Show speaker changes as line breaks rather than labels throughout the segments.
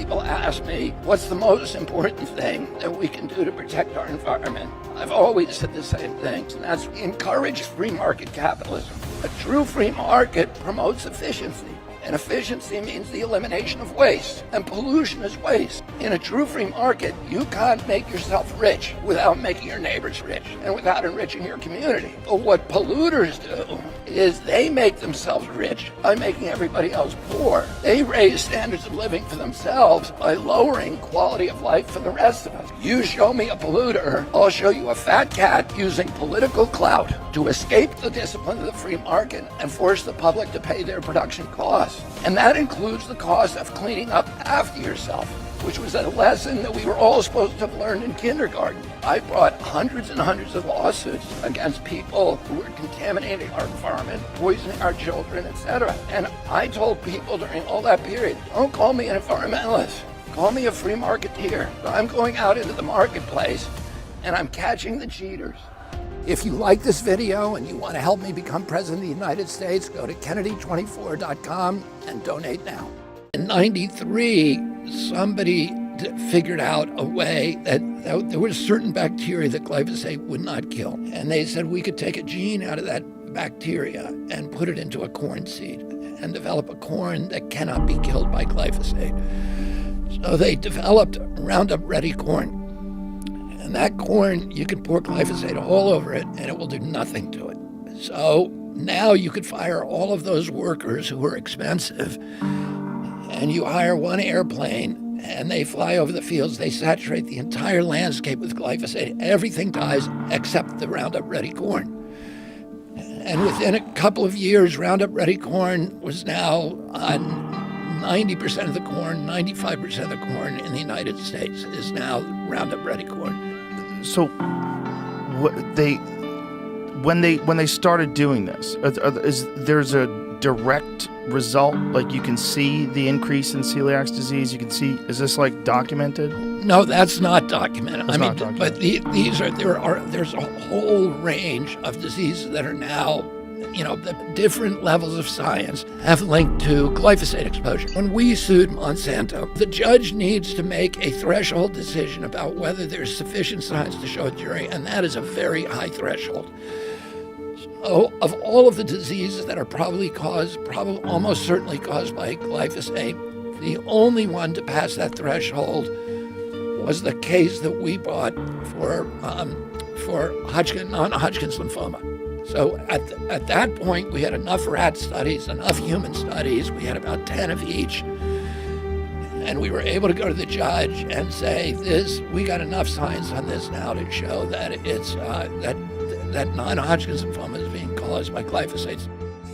people ask me, what's the most important thing that we can do to protect our environment? I've always said the same thing, and that's encourage free market capitalism. A true free market promotes efficiency. And efficiency means the elimination of waste, and pollution is waste. In a true free market, you can't make yourself rich without making your neighbors rich and without enriching your community. But what polluters do is they make themselves rich by making everybody else poor. They raise standards of living for themselves by lowering quality of life for the rest of us. You show me a polluter, I'll show you a fat cat using political clout to escape the discipline of the free market and force the public to pay their production costs. And that includes the cost of cleaning up after yourself, which was a lesson that we were all supposed to have learned in kindergarten. I brought hundreds and hundreds of lawsuits against people who were contaminating our environment, poisoning our children, etc. And I told people during all that period, don't call me an environmentalist, call me a free marketeer. I'm going out into the marketplace and I'm catching the cheaters. If you like this video and you want to help me become president of the United States, go to Kennedy24.com and donate now. In '93, somebody figured out a way that there was certain bacteria that glyphosate would not kill. And they said we could take a gene out of that bacteria and put it into a corn seed and develop a corn that cannot be killed by glyphosate. So they developed Roundup Ready corn. And that corn, you can pour glyphosate all over it and it will do nothing to it. So now you could fire all of those workers who are expensive and you hire one airplane and they fly over the fields, they saturate the entire landscape with glyphosate. Everything dies except the Roundup Ready corn. And within a couple of years, Roundup Ready corn was now on 90% of the corn, 95% of the corn in the United States is now Roundup Ready corn.
So, when they started doing this, there's a direct result? Like you can see the increase in celiac disease. You can see. Is this like documented?
No, that's not documented.
Not documented.
But there's a whole range of diseases that are now, the different levels of science have linked to glyphosate exposure. When we sued Monsanto, the judge needs to make a threshold decision about whether there's sufficient science to show a jury, and that is a very high threshold. So of all of the diseases that are probably almost certainly caused by glyphosate, the only one to pass that threshold was the case that we brought for non-Hodgkin's lymphoma. So at that point, we had enough rat studies, enough human studies. We had about 10 of each. And we were able to go to the judge and say, we got enough science on this now to show that it's that non-Hodgkin's lymphoma is being caused by glyphosate.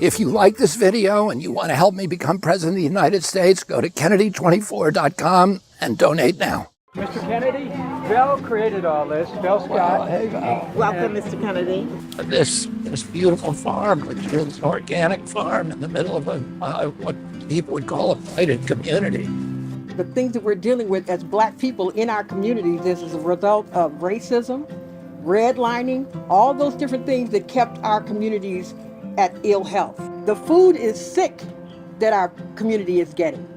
If you like this video and you want to help me become president of the United States, go to Kennedy24.com and donate now.
Mr. Kennedy, Bill created all this. Bill Scott.
Hey,
Welcome, Mr. Kennedy.
This beautiful farm, which is an organic farm in the middle of what people would call a blighted community.
The things that we're dealing with as Black people in our communities, this is a result of racism, redlining, all those different things that kept our communities at ill health. The food is sick that our community is getting,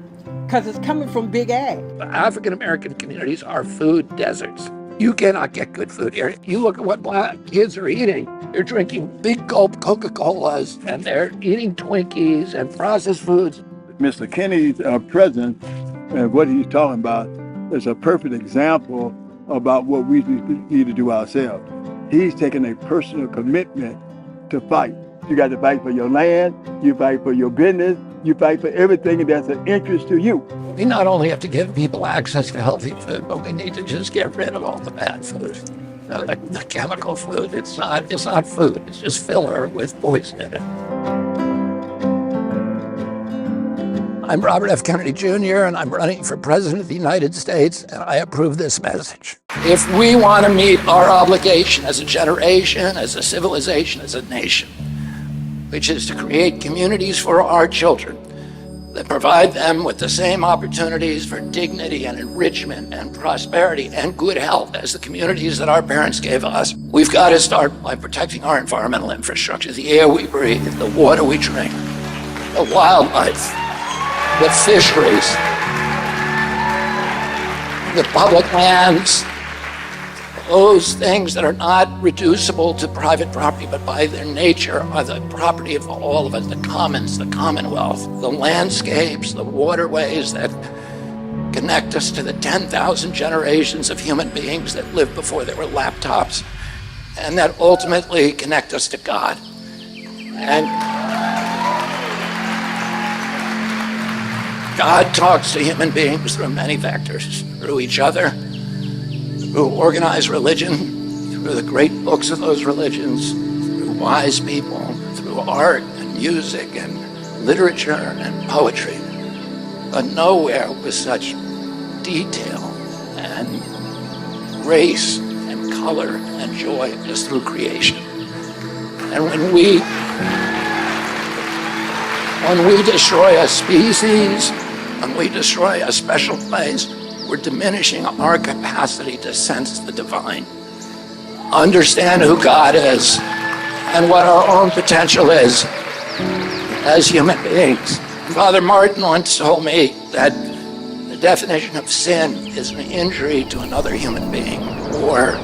because it's coming from big ag.
African-American communities are food deserts. You cannot get good food here. You look at what Black kids are eating. They're drinking big gulp Coca-Colas, and they're eating Twinkies and processed foods.
Mr. Kennedy's president, and what he's talking about is a perfect example about what we need to do ourselves. He's taking a personal commitment to fight. You got to fight for your land, you fight for your business, you fight for everything that's an interest to you.
We not only have to give people access to healthy food, but we need to just get rid of all the bad food. The chemical food, it's not food, it's just filler with poison in it. I'm Robert F. Kennedy Jr., and I'm running for President of the United States, and I approve this message. If we want to meet our obligation as a generation, as a civilization, as a nation, which is to create communities for our children that provide them with the same opportunities for dignity and enrichment and prosperity and good health as the communities that our parents gave us, we've got to start by protecting our environmental infrastructure, the air we breathe, the water we drink, the wildlife, the fisheries, the public lands, those things that are not reducible to private property, but by their nature are the property of all of us, the commons, the commonwealth, the landscapes, the waterways that connect us to the 10,000 generations of human beings that lived before there were laptops, and that ultimately connect us to God. And God talks to human beings through many vectors, through each other, through organized religion, through the great books of those religions, through wise people, through art and music and literature and poetry. But nowhere with such detail and grace and color and joy as through creation. And when we destroy a species, when we destroy a special place, we're diminishing our capacity to sense the divine, understand who God is, and what our own potential is as human beings. Father Martin once told me that the definition of sin is an injury to another human being or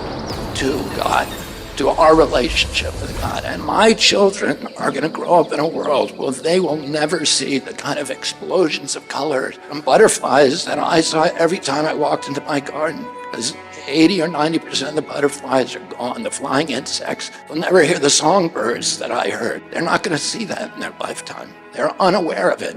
to God, to our relationship with God. And my children are going to grow up in a world where they will never see the kind of explosions of color and butterflies that I saw every time I walked into my garden, because 80 or 90% of the butterflies are gone, the flying insects. They'll never hear the songbirds that I heard. They're not going to see that in their lifetime. They're unaware of it.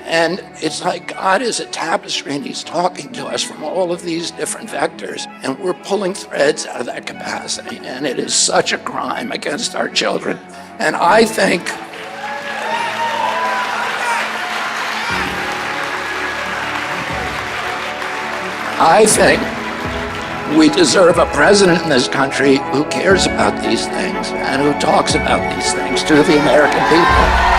And it's like God is a tapestry and he's talking to us from all of these different vectors, and we're pulling threads out of that capacity, and it is such a crime against our children. And I think we deserve a president in this country who cares about these things and who talks about these things to the American people.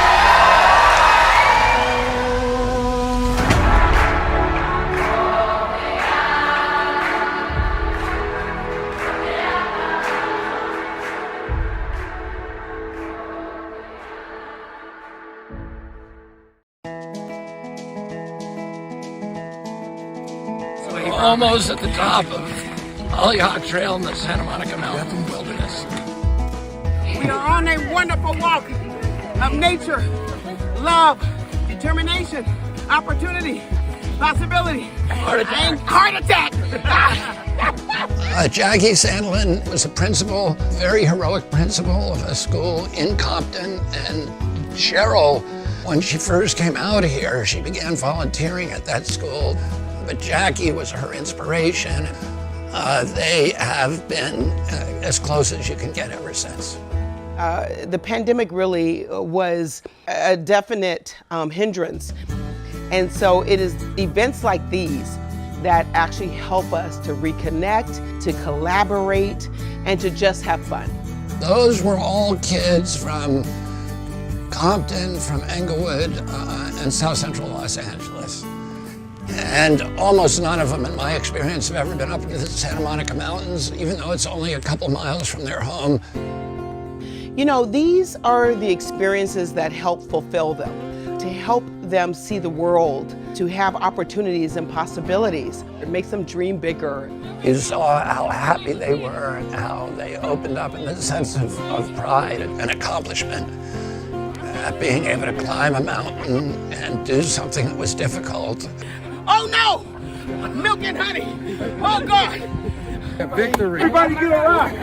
Almost at the top of Hollyhock Trail in the Santa Monica Mountain Wilderness.
We are on a wonderful walk of nature, love, determination, opportunity, possibility, and heart attack.
Jackie Sandlin was a principal, very heroic principal of a school in Compton, and Cheryl, when she first came out here, she began volunteering at that school. But Jackie was her inspiration. They have been as close as you can get ever since.
The pandemic really was a definite hindrance. And so it is events like these that actually help us to reconnect, to collaborate, and to just have fun.
Those were all kids from Compton, from Englewood, and South Central Los Angeles. And almost none of them, in my experience, have ever been up into the Santa Monica Mountains, even though it's only a couple miles from their home.
You know, these are the experiences that help fulfill them, to help them see the world, to have opportunities and possibilities. It makes them dream bigger.
You saw how happy they were and how they opened up in the sense of pride and accomplishment. Being able to climb a mountain and do something that was difficult.
Oh no! Milk and honey! Oh God!
Victory.
Everybody get a rock!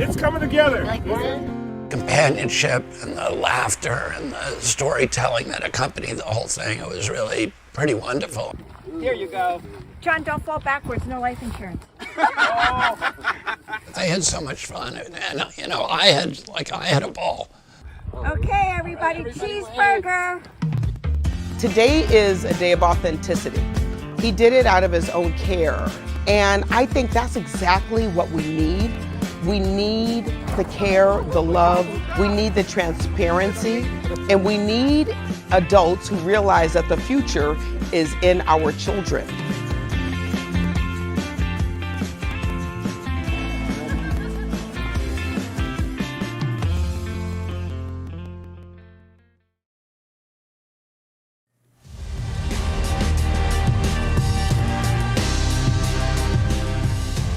It's coming together.
Companionship and the laughter and the storytelling that accompanied the whole thing, it was really pretty wonderful.
Here you go.
John, don't fall backwards, no life insurance.
They had so much fun, and you know, I had a ball.
Okay, everybody, cheeseburger.
Today is a day of authenticity. He did it out of his own care. And I think that's exactly what we need. We need the care, the love, we need the transparency, and we need adults who realize that the future is in our children.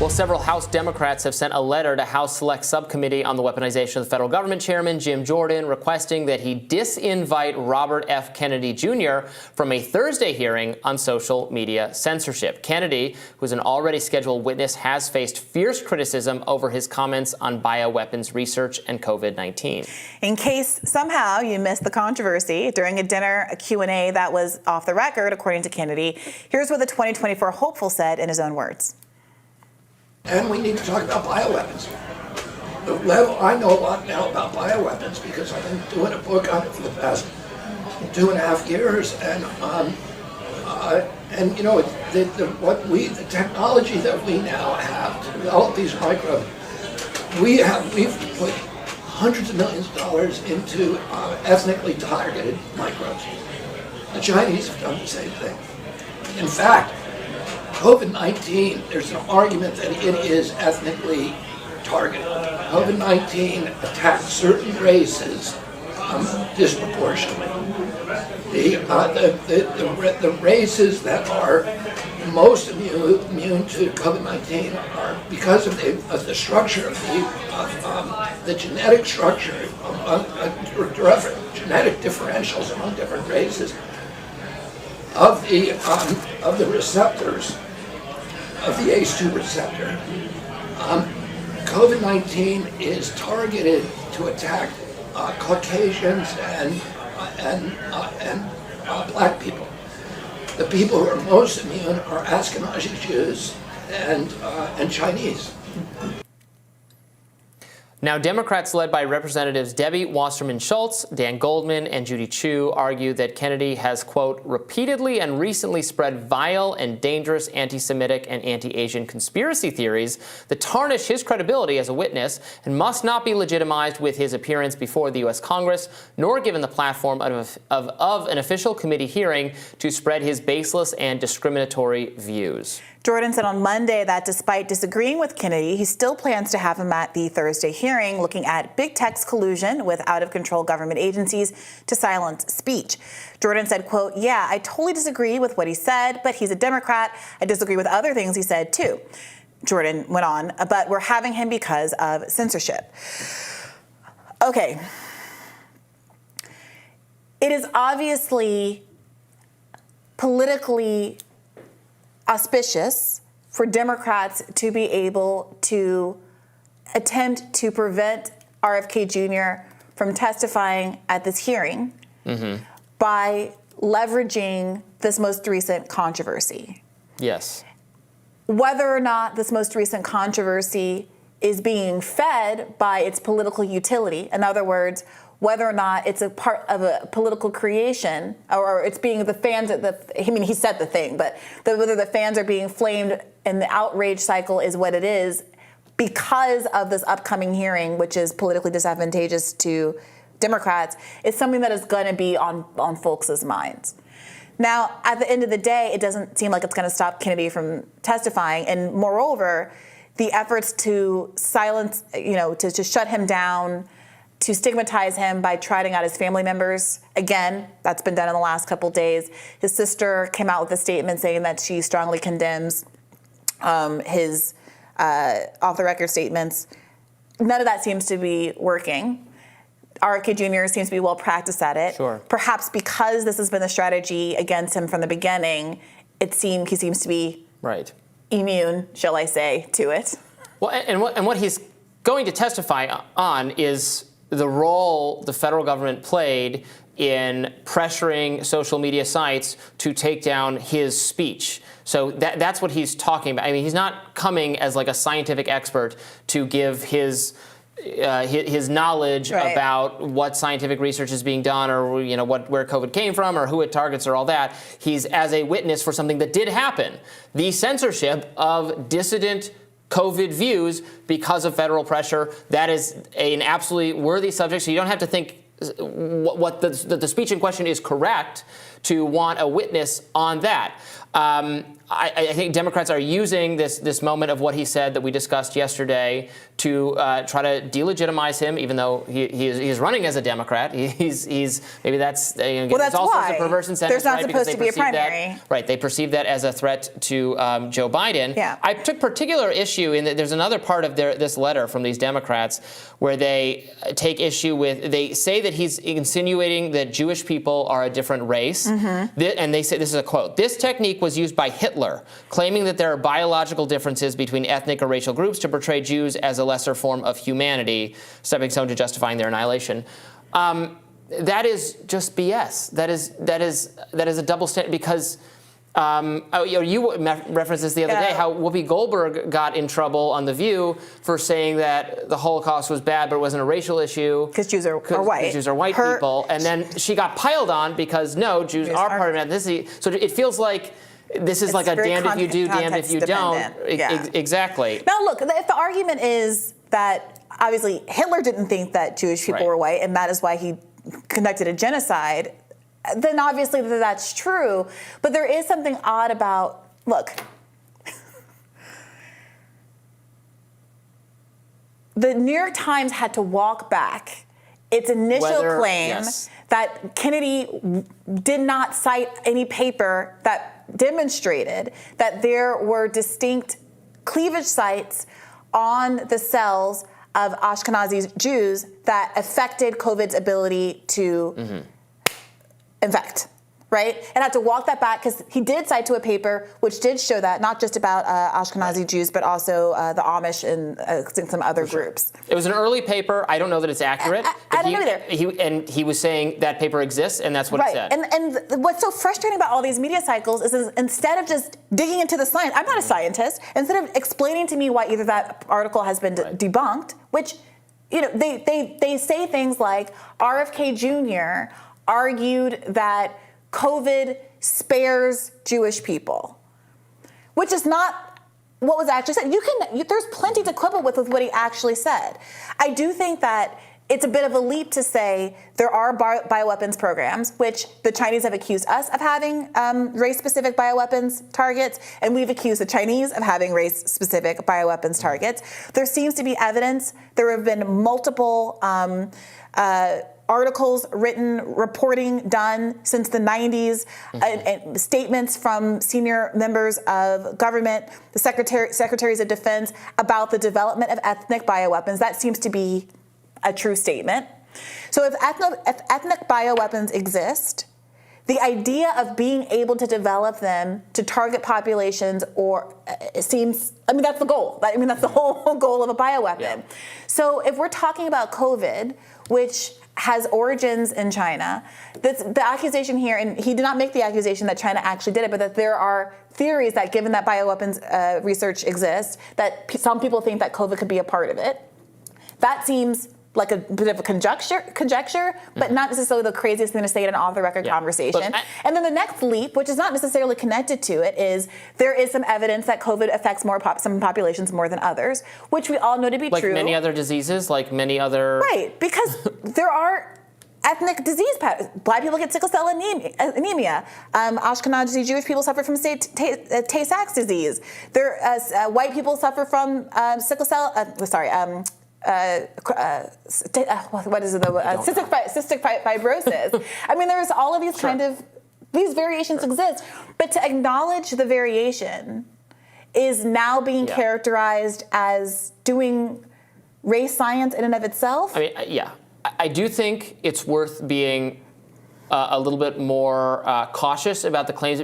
Well, several House Democrats have sent a letter to House Select Subcommittee on the Weaponization of the Federal Government Chairman Jim Jordan requesting that he disinvite Robert F. Kennedy Jr. from a Thursday hearing on social media censorship. Kennedy, who's an already scheduled witness, has faced fierce criticism over his comments on bioweapons research and COVID-19.
In case somehow you missed the controversy, during a dinner Q&A that was off the record, according to Kennedy, here's what the 2024 hopeful said in his own words.
And we need to talk about bioweapons. I know a lot now about bioweapons because I've been doing a book on it for the past 2.5 years, and you know, the technology that we now have to develop these microbes, we've put hundreds of millions of dollars into ethnically targeted microbes. The Chinese have done the same thing. In fact, COVID-19, there's an argument that it is ethnically targeted. COVID-19 attacks certain races disproportionately. The races that are most immune to COVID-19 are because of the structure of the genetic structure, genetic differentials among different races of the receptors. Of the ACE2 receptor. COVID-19 is targeted to attack Caucasians and black people. The people who are most immune are Ashkenazi Jews and Chinese.
Now, Democrats led by Representatives Debbie Wasserman Schultz, Dan Goldman, and Judy Chu argue that Kennedy has, quote, repeatedly and recently spread vile and dangerous anti-Semitic and anti-Asian conspiracy theories that tarnish his credibility as a witness and must not be legitimized with his appearance before the U.S. Congress, nor given the platform of an official committee hearing to spread his baseless and discriminatory views.
Jordan said on Monday that despite disagreeing with Kennedy, he still plans to have him at the Thursday hearing looking at big tech's collusion with out-of-control government agencies to silence speech. Jordan said, quote, yeah, I totally disagree with what he said, but he's a Democrat. I disagree with other things he said, too. Jordan went on, but we're having him because of censorship. Okay. It is obviously politically auspicious for Democrats to be able to attempt to prevent RFK Jr. from testifying at this hearing by leveraging this most recent controversy.
Yes.
Whether or not this most recent controversy is being fed by its political utility, in other words, whether or not it's a part of a political creation or it's being the fans he said the thing, but whether the fans are being flamed and the outrage cycle is what it is because of this upcoming hearing, which is politically disadvantageous to Democrats, is something that is going to be on folks' minds. Now, at the end of the day, it doesn't seem like it's going to stop Kennedy from testifying. And moreover, the efforts to silence, to shut him down, to stigmatize him by trotting out his family members. Again, that's been done in the last couple days. His sister came out with a statement saying that she strongly condemns his off-the-record statements. None of that seems to be working. RFK Jr. seems to be well practiced at it.
Sure.
Perhaps because this has been a strategy against him from the beginning, he seems to be immune, shall I say, to it.
Well, and what he's going to testify on is the role the federal government played in pressuring social media sites to take down his speech. So that's what he's talking about. I mean, he's not coming as like a scientific expert to give his knowledge about what scientific research is being done or where COVID came from or who it targets or all that. He's as a witness for something that did happen. The censorship of dissident COVID views because of federal pressure. That is an absolutely worthy subject. So you don't have to think what the speech in question is correct to want a witness on that. I think Democrats are using this moment of what he said that we discussed yesterday to try to delegitimize him, even though he's running as a Democrat. He's maybe that's
well, that's
also
why
a perverse incentive.
there's not
right?
supposed to be a primary.
Right, they perceive that as a threat to Joe Biden.
Yeah.
I took particular issue in that there's another part of this letter from these Democrats where they take issue with, they say that he's insinuating that Jewish people are a different race. And they say, this is a quote, "This technique was used by Hitler, claiming that there are biological differences between ethnic or racial groups to portray Jews as a lesser form of humanity, stepping stone to justifying their annihilation." That is just BS. That is a double standard because you referenced this the other day, how Whoopi Goldberg got in trouble on The View for saying that the Holocaust was bad, but it wasn't a racial issue.
Because Jews are white.
Jews are white people. And then she got piled on because, no, Jews are part of an ethnicity. So it feels like this is like a damned if you do, damned if you don't. Exactly.
Now, look, if the argument is that obviously Hitler didn't think that Jewish people were white, and that is why he conducted a genocide, then obviously that's true. But there is something odd about, look, the New York Times had to walk back its initial claim that Kennedy did not cite any paper that demonstrated that there were distinct cleavage sites on the cells of Ashkenazi Jews that affected COVID's ability to infect, right? And had to walk that back because he did cite to a paper which did show that, not just about Ashkenazi Jews, but also the Amish and some other groups.
It was an early paper. I don't know that it's accurate.
I don't know either.
He was saying that paper exists, and that's what it said.
And what's so frustrating about all these media cycles is instead of just digging into the science, I'm not a scientist, instead of explaining to me why either that article has been debunked, which, you know, they say things like RFK Jr. argued that COVID spares Jewish people, which is not what was actually said. There's plenty to quibble with what he actually said. I do think that it's a bit of a leap to say there are bioweapons programs, which the Chinese have accused us of having race-specific bioweapons targets, and we've accused the Chinese of having race-specific bioweapons targets. There seems to be evidence. There have been multiple articles written, reporting done since the 90s, and statements from senior members of government, the secretaries of defense, about the development of ethnic bioweapons. That seems to be a true statement. So if ethnic bioweapons exist, the idea of being able to develop them to target populations that's the goal. I mean, that's the whole goal of a bioweapon. Yeah. So if we're talking about COVID, which has origins in China, the accusation here, and he did not make the accusation that China actually did it, but that there are theories that given that bioweapons research exists, that some people think that COVID could be a part of it. That seems like a bit of a conjecture, but not necessarily the craziest thing to say in an off-the-record conversation. And then the next leap, which is not necessarily connected to it, is there is some evidence that COVID affects some populations more than others, which we all know to be true.
Like many other diseases, like many other...
Right, because there are ethnic disease patterns. Black people get sickle cell anemia. Ashkenazi Jewish people suffer from Tay-Sachs disease. White people suffer from sickle cell... what is it? Cystic fibrosis. I mean, there's all of these these variations exist, but to acknowledge the variation is now being characterized as doing race science in and of itself.
I mean, I do think it's worth being a little bit more cautious about the claims.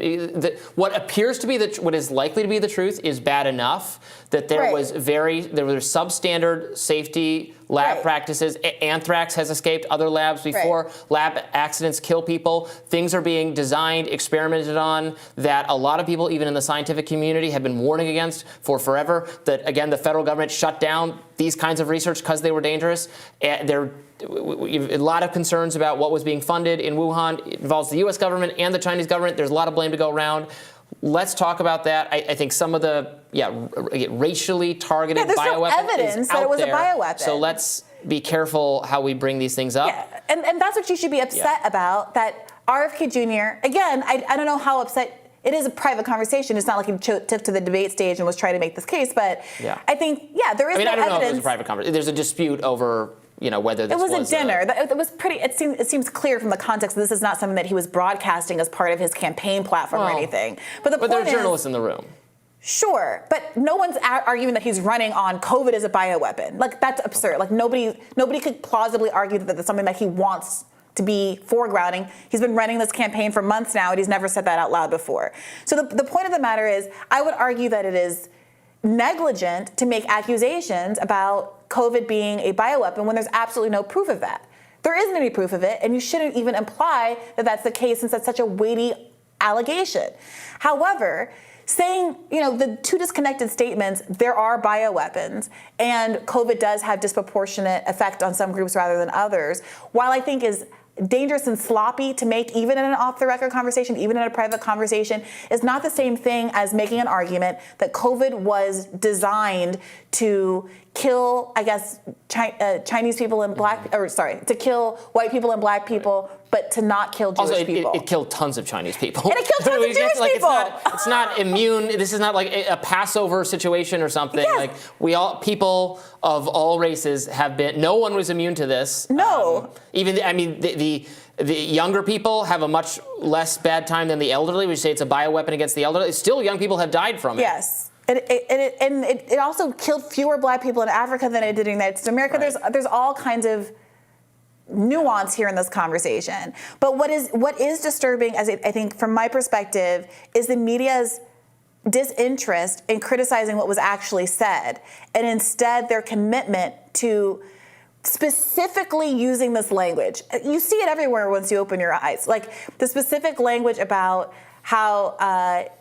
What appears to be what is likely to be the truth is bad enough that there were substandard safety lab practices. Anthrax has escaped other labs before. Lab accidents kill people. Things are being designed, experimented on that a lot of people, even in the scientific community, have been warning against for forever. That, again, the federal government shut down these kinds of research because they were dangerous. There are a lot of concerns about what was being funded in Wuhan. It involves the U.S. government and the Chinese government. There's a lot of blame to go around. Let's talk about that. I think some of the racially targeted bioweapons
no evidence that it was a bioweapon.
So let's be careful how we bring these things up.
Yeah, and that's what you should be upset about. That RFK Jr. Again, I don't know how upset it is a private conversation. It's not like he took to the debate stage and was trying to make this case. But I think, there is no evidence.
I don't know if it was a private conversation. There's a dispute over, whether this was.
It was a dinner. It was pretty. It seems clear from the context that this is not something that he was broadcasting as part of his campaign platform or anything. But
there are journalists in the room.
Sure, but no one's arguing that he's running on COVID as a bioweapon. Like, that's absurd. Like, nobody could plausibly argue that that's something that he wants to be foregrounding. He's been running this campaign for months now, and he's never said that out loud before. So the point of the matter is, I would argue that it is negligent to make accusations about COVID being a bioweapon when there's absolutely no proof of that. There isn't any proof of it, and you shouldn't even imply that that's the case since that's such a weighty allegation. However, saying, the two disconnected statements, there are bioweapons, and COVID does have disproportionate effect on some groups rather than others, while I think is dangerous and sloppy to make even in an off-the-record conversation, even in a private conversation, is not the same thing as making an argument that COVID was designed to kill, I guess, Chinese people and to kill white people and black people, but to not kill Jewish people.
It killed tons of Chinese people.
And it killed tons of Jewish people.
It's not immune. This is not like a Passover situation or something.
Yes.
Like people of all races have been. No one was immune to this.
No.
The younger people have a much less bad time than the elderly. We say it's a bioweapon against the elderly. Still, young people have died from it.
Yes. And it also killed fewer black people in Africa than it did in the United States of America. Right. There's all kinds of nuance here in this conversation. But what is disturbing, as I think from my perspective, is the media's disinterest in criticizing what was actually said, and instead their commitment to specifically using this language. You see it everywhere once you open your eyes. Like the specific language about how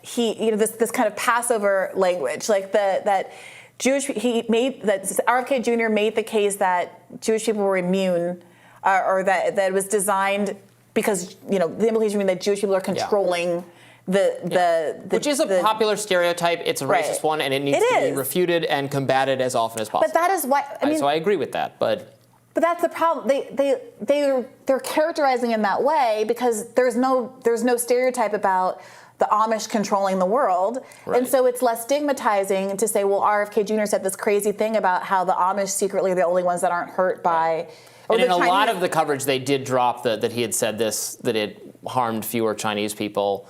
this kind of Passover language, like that RFK Jr. made the case that Jewish people were immune, or that it was designed because the implication being that Jewish people are controlling
which is a popular stereotype. It's a racist one, and it needs to be refuted and combated as often as possible.
But that is why
so I agree with that, but
that's the problem. They're characterizing in that way because there's no stereotype about the Amish controlling the world. Right. And so it's less stigmatizing to say, well, RFK Jr. said this crazy thing about how the Amish secretly are the only ones that aren't hurt by.
And in a lot of the coverage, they did drop that he had said this, that it harmed fewer Chinese people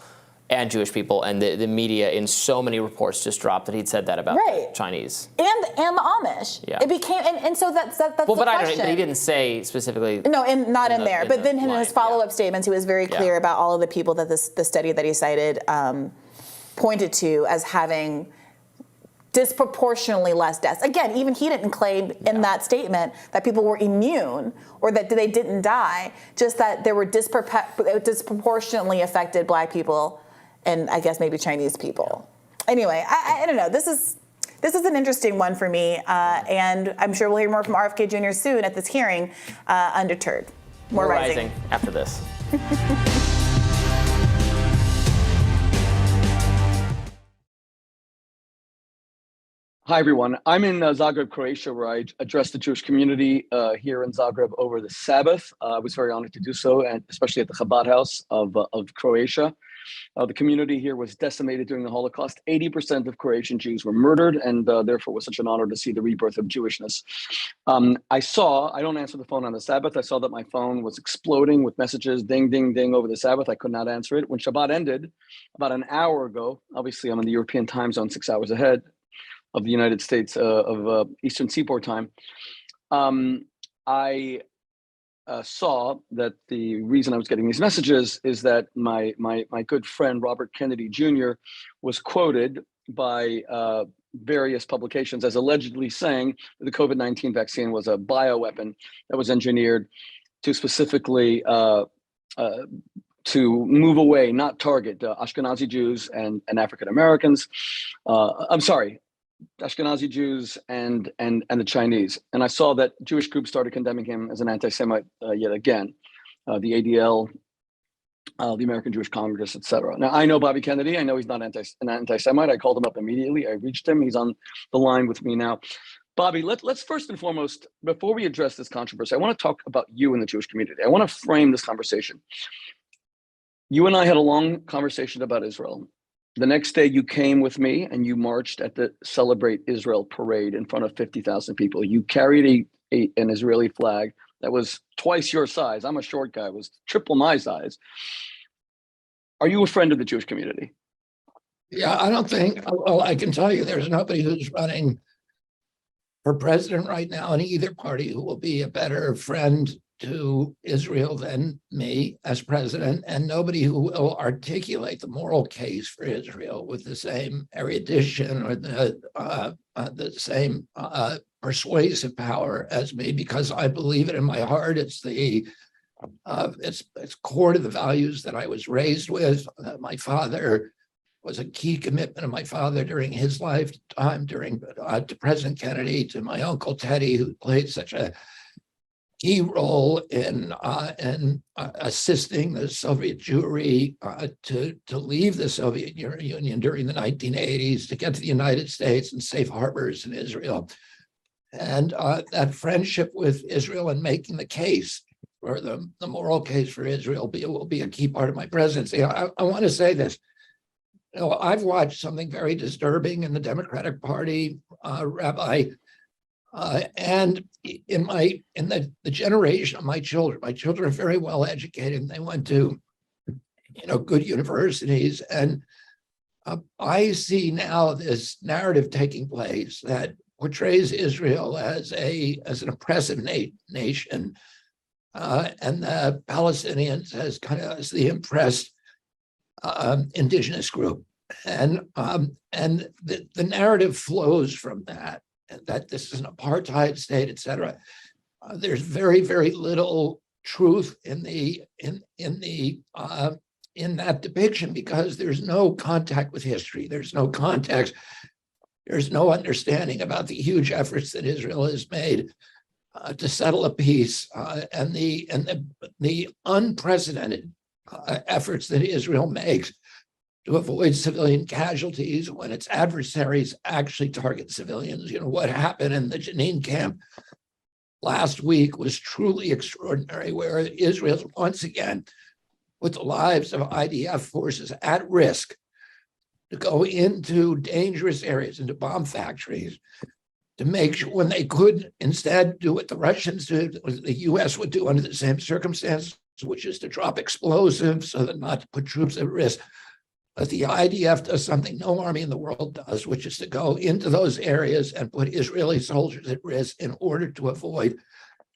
and Jewish people, and the media in so many reports just dropped that he'd said that about the Chinese
and the Amish. Yeah, it became and so that's the question.
But he didn't say specifically.
No, not in there. But then in his follow-up statements, he was very clear about all of the people that the study that he cited pointed to as having disproportionately less deaths. Again, even he didn't claim in that statement that people were immune or that they didn't die, just that there were disproportionately affected black people and I guess maybe Chinese people. Anyway, I don't know. This is an interesting one for me, and I'm sure we'll hear more from RFK Jr. soon at this hearing. Undeterred. More rising
after this.
Hi, everyone. I'm in Zagreb, Croatia, where I addressed the Jewish community here in Zagreb over the Sabbath. I was very honored to do so, and especially at the Chabad House of Croatia. The community here was decimated during the Holocaust. 80% of Croatian Jews were murdered, and therefore it was such an honor to see the rebirth of Jewishness. I don't answer the phone on the Sabbath. I saw that my phone was exploding with messages, ding, ding, ding, over the Sabbath. I could not answer it. When Shabbat ended, about an hour ago, obviously I'm in the European time zone, 6 hours ahead of the United States of Eastern Seaboard time, I saw that the reason I was getting these messages is that my good friend Robert Kennedy Jr. was quoted by various publications as allegedly saying that the COVID-19 vaccine was a bioweapon that was engineered to specifically to move away, not target Ashkenazi Jews and African Americans. Ashkenazi Jews and the Chinese. And I saw that Jewish groups started condemning him as an anti-Semite yet again. The ADL, the American Jewish Congress, etc. Now, I know Bobby Kennedy. I know he's not an anti-Semite. I called him up immediately. I reached him. He's on the line with me now. Bobby, let's first and foremost, before we address this controversy, I want to talk about you and the Jewish community. I want to frame this conversation. You and I had a long conversation about Israel. The next day, you came with me and you marched at the Celebrate Israel parade in front of 50,000 people. You carried an Israeli flag that was twice your size. I'm a short guy, it was triple my size. Are you a friend of the Jewish community?
Yeah, I don't think, well, I can tell you there's nobody who's running for president right now in either party who will be a better friend to Israel than me as president, and nobody who will articulate the moral case for Israel with the same erudition or the same persuasive power as me, because I believe it in my heart. It's core to the values that I was raised with. My father was a key commitment of my father during his lifetime, to President Kennedy, to my uncle Teddy, who played such a key role in assisting the Soviet Jewry to leave the Soviet Union during the 1980s, to get to the United States and safe harbors in Israel. And that friendship with Israel and making the case, or the moral case for Israel, will be a key part of my presidency. I want to say this. I've watched something very disturbing in the Democratic Party, Rabbi, and in the generation of my children are very well educated, and they went to good universities, and I see now this narrative taking place that portrays Israel as an oppressive nation, and the Palestinians as the impressed indigenous group, and the narrative flows from that this is an apartheid state, etc. There's very, very little truth in that depiction, because there's no contact with history. There's no context. There's no understanding about the huge efforts that Israel has made to settle a peace, and the unprecedented efforts that Israel makes to avoid civilian casualties when its adversaries actually target civilians. What happened in the Jenin camp last week was truly extraordinary, where Israel once again put the lives of IDF forces at risk to go into dangerous areas, into bomb factories, to make sure, when they could instead do what the Russians did, what the US would do under the same circumstances, which is to drop explosives so that not to put troops at risk. But the IDF does something no army in the world does, which is to go into those areas and put Israeli soldiers at risk in order to avoid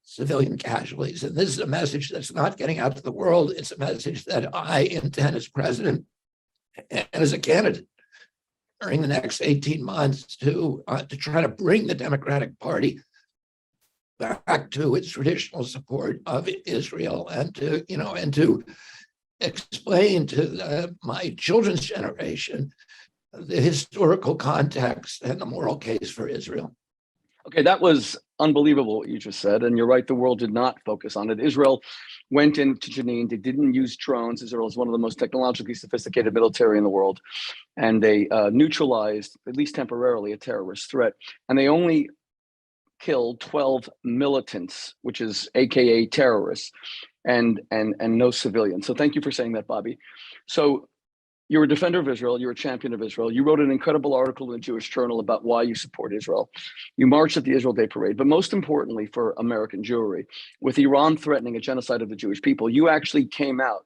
civilian casualties. And this is a message that's not getting out to the world. It's a message that I intend as president and as a candidate during the next 18 months to try to bring the Democratic Party back to its traditional support of Israel, and to explain to my children's generation the historical context and the moral case for Israel.
Okay, that was unbelievable what you just said. And you're right, the world did not focus on it. Israel went into Jenin. They didn't use drones. Israel is one of the most technologically sophisticated military in the world. And they neutralized, at least temporarily, a terrorist threat. And they only killed 12 militants, which is AKA terrorists, and no civilians. So thank you for saying that, Bobby. So you're a defender of Israel. You're a champion of Israel. You wrote an incredible article in the Jewish Journal about why you support Israel. You marched at the Israel Day Parade. But most importantly for American Jewry, with Iran threatening a genocide of the Jewish people, you actually came out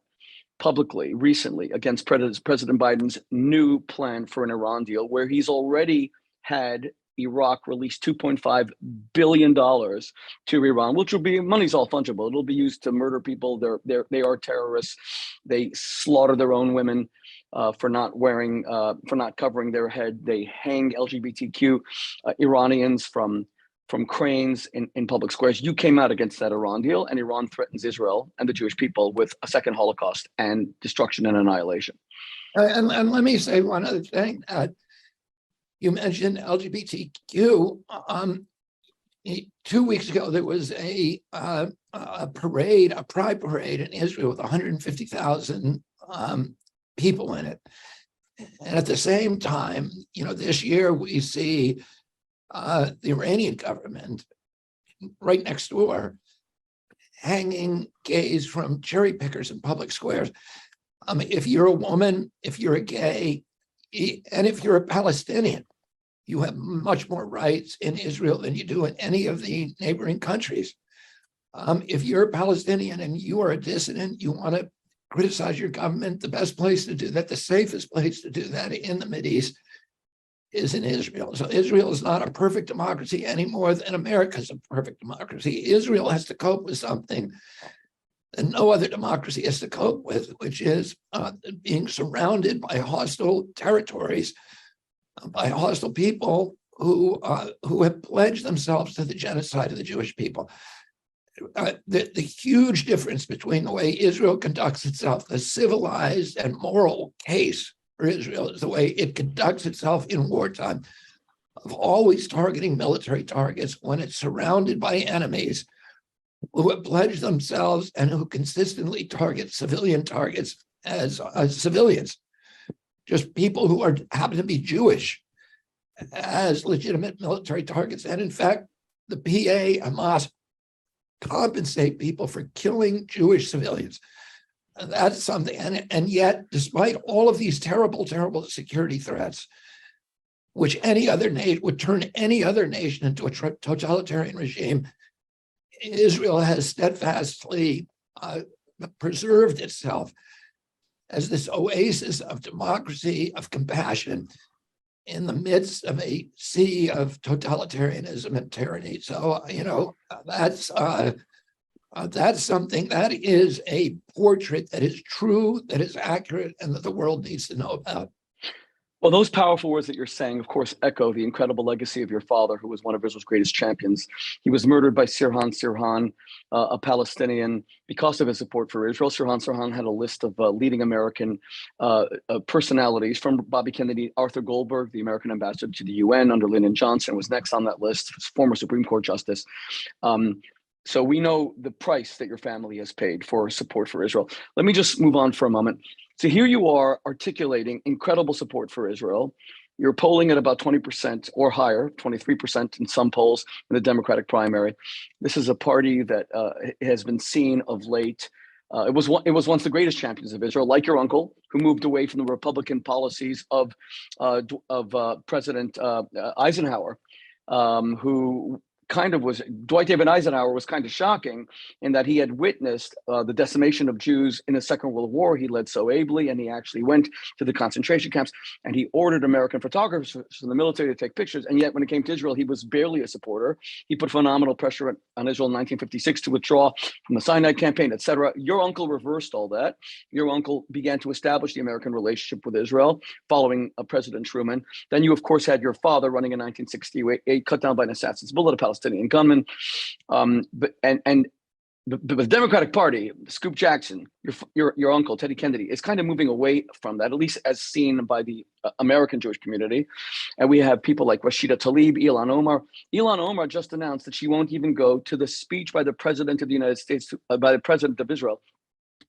publicly recently against President Biden's new plan for an Iran deal, where he's already had Iraq released $2.5 billion to Iran, which will be, money's all fungible. It'll be used to murder people. They are terrorists. They slaughter their own women for not covering their head. They hang LGBTQ Iranians from cranes in public squares. You came out against that Iran deal, and Iran threatens Israel and the Jewish people with a second Holocaust and destruction and annihilation.
And let me say one other thing. You mentioned LGBTQ. 2 weeks ago, there was a parade, a pride parade in Israel with 150,000 people in it. And at the same time, this year we see the Iranian government right next door hanging gays from cherry pickers in public squares. If you're a woman, if you're a gay, And if you're a Palestinian, you have much more rights in Israel than you do in any of the neighboring countries. If you're a Palestinian and you are a dissident, you want to criticize your government, the best place to do that, the safest place to do that in the Mideast is in Israel. So Israel is not a perfect democracy any more than America is a perfect democracy. Israel has to cope with something that no other democracy has to cope with, which is being surrounded by hostile territories, by hostile people who have pledged themselves to the genocide of the Jewish people. The huge difference between the way Israel conducts itself, the civilized and moral case for Israel, is the way it conducts itself in wartime, of always targeting military targets when it's surrounded by enemies who have pledged themselves and who consistently target civilian targets as civilians, just people who happen to be Jewish, as legitimate military targets. And in fact, the PA, Hamas, compensate people for killing Jewish civilians. And that's something. And yet, despite all of these terrible, terrible security threats, which any other nation would turn any other nation into a totalitarian regime, Israel has steadfastly preserved itself as this oasis of democracy, of compassion, in the midst of a sea of totalitarianism and tyranny. So, that's something, that is a portrait that is true, that is accurate, and that the world needs to know about.
Well, those powerful words that you're saying, of course, echo the incredible legacy of your father, who was one of Israel's greatest champions. He was murdered by Sirhan, a Palestinian, because of his support for Israel. Sirhan had a list of leading American personalities, from Bobby Kennedy, Arthur Goldberg, the American ambassador to the UN under Lyndon Johnson, was next on that list, former Supreme Court justice. So we know the price that your family has paid for support for Israel. Let me just move on for a moment. So here you are articulating incredible support for Israel. You're polling at about 20% or higher, 23% in some polls in the Democratic primary. This is a party that has been seen of late. It was once the greatest champions of Israel, like your uncle, who moved away from the Republican policies of President Eisenhower, who kind of was, Dwight David Eisenhower was kind of shocking in that he had witnessed the decimation of Jews in the Second World War. He led so ably, and he actually went to the concentration camps, and he ordered American photographers from the military to take pictures. And yet when it came to Israel, he was barely a supporter. He put phenomenal pressure on Israel in 1956 to withdraw from the Sinai campaign, etc. Your uncle reversed all that. Your uncle began to establish the American relationship with Israel following President Truman. Then you, of course, had your father running in 1968, cut down by an assassin's bullet, a Palestinian gunman. But the Democratic Party, Scoop Jackson, your uncle, Teddy Kennedy, is kind of moving away from that, at least as seen by the American Jewish community. And we have people like Rashida Tlaib, Ilhan Omar. Ilhan Omar just announced that she won't even go to the speech by the President of the United States, by the President of Israel,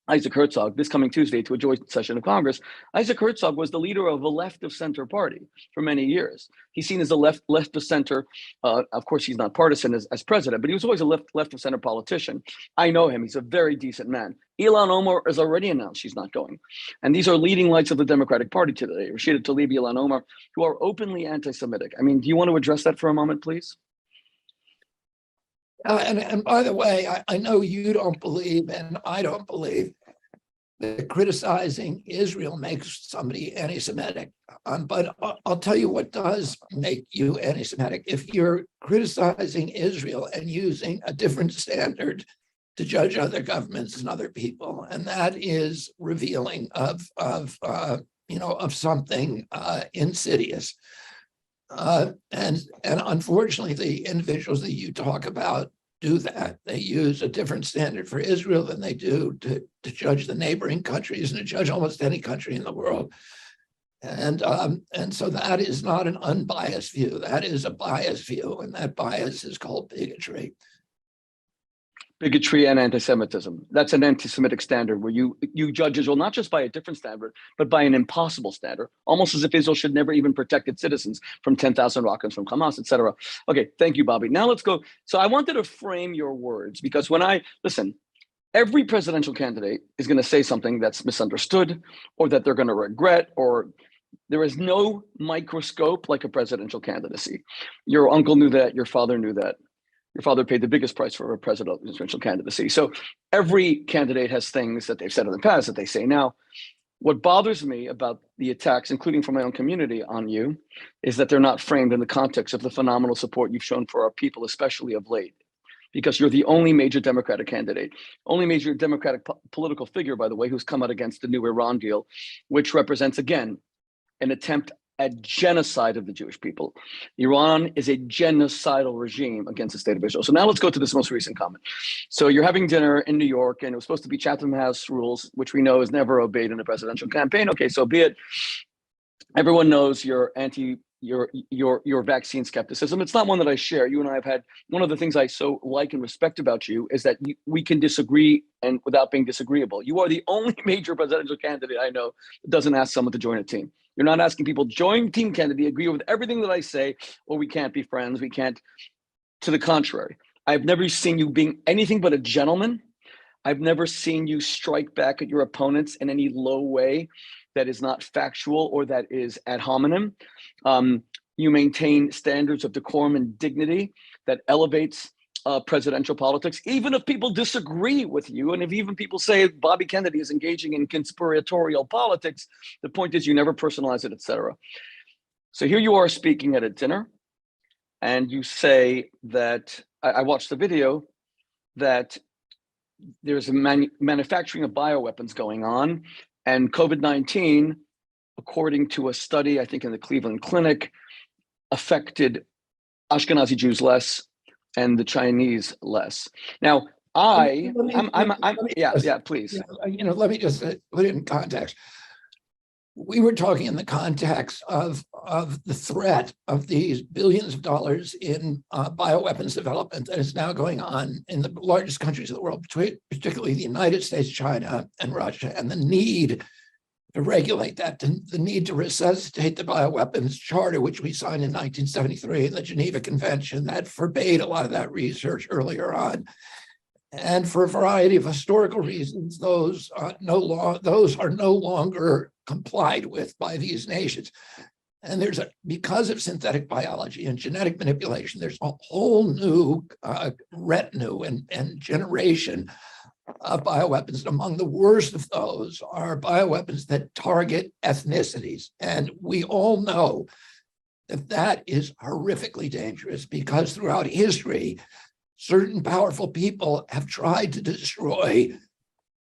Isaac Herzog, this coming Tuesday, to a joint session of Congress. Isaac Herzog was the leader of a left of center party for many years. He's seen as a left of center. Of course, he's not partisan as president, but he was always a left of center politician. I know him. He's a very decent man. Ilhan Omar has already announced she's not going. And these are leading lights of the Democratic Party today, Rashida Tlaib, Ilhan Omar, who are openly anti-Semitic. I mean, do you want to address that for a moment, please?
And by the way, I know you don't believe, and I don't believe, that criticizing Israel makes somebody anti-Semitic. But I'll tell you what does make you anti-Semitic. If you're criticizing Israel and using a different standard to judge other governments and other people, and that is revealing of something insidious. And unfortunately, the individuals that you talk about do that. They use a different standard for Israel than they do to judge the neighboring countries and to judge almost any country in the world. And so that is not an unbiased view. That is a biased view, and that bias is called bigotry.
Bigotry and anti-Semitism. That's an anti-Semitic standard where you judge Israel not just by a different standard, but by an impossible standard, almost as if Israel should never even protect its citizens from 10,000 rockets from Hamas, etc. Okay, thank you, Bobby. Now let's go. So I wanted to frame your words, because when listen, every presidential candidate is going to say something that's misunderstood, or that they're going to regret, or There is no microscope like a presidential candidacy. Your uncle knew that, your father knew that. Your father paid the biggest price for a presidential candidacy. So every candidate has things that they've said in the past that they say now. What bothers me about the attacks, including from my own community on you, is that they're not framed in the context of the phenomenal support you've shown for our people, especially of late. Because you're the only major Democratic candidate, only major Democratic political figure, by the way, who's come out against the new Iran deal, which represents, again, an attempt at genocide of the Jewish people. Iran is a genocidal regime against the state of Israel. So now let's go to this most recent comment. So you're having dinner in New York, and it was supposed to be Chatham House rules, which we know is never obeyed in a presidential campaign. Okay, so be it. Everyone knows you're your vaccine skepticism. It's not one that I share. You and I have had, one of the things I so like and respect about you is that we can disagree and without being disagreeable. You are the only major presidential candidate I know that doesn't ask someone to join a team. You're not asking people, join team candidate, agree with everything that I say, or we can't be friends, we can't. To the contrary, I've never seen you being anything but a gentleman. I've never seen you strike back at your opponents in any low way that is not factual or that is ad hominem. You maintain standards of decorum and dignity that elevates presidential politics, even if people disagree with you. And if even people say Bobby Kennedy is engaging in conspiratorial politics, the point is you never personalize it, etc. So here you are speaking at a dinner, and you say that, I watched the video, that there's a manufacturing of bioweapons going on, and COVID-19, according to a study, I think in the Cleveland Clinic, affected Ashkenazi Jews less and the Chinese less. Now, please.
Let me just put it in context. We were talking in the context of the threat of these billions of dollars in bioweapons development that is now going on in the largest countries of the world, particularly the United States, China, and Russia, and the need to regulate that, the need to resuscitate the bioweapons charter, which we signed in 1973, and the Geneva Convention that forbade a lot of that research earlier on. And for a variety of historical reasons, those are no longer complied with by these nations. And because of synthetic biology and genetic manipulation, there's a whole new retinue and generation of bioweapons. Among the worst of those are bioweapons that target ethnicities. And we all know that that is horrifically dangerous because throughout history, certain powerful people have tried to destroy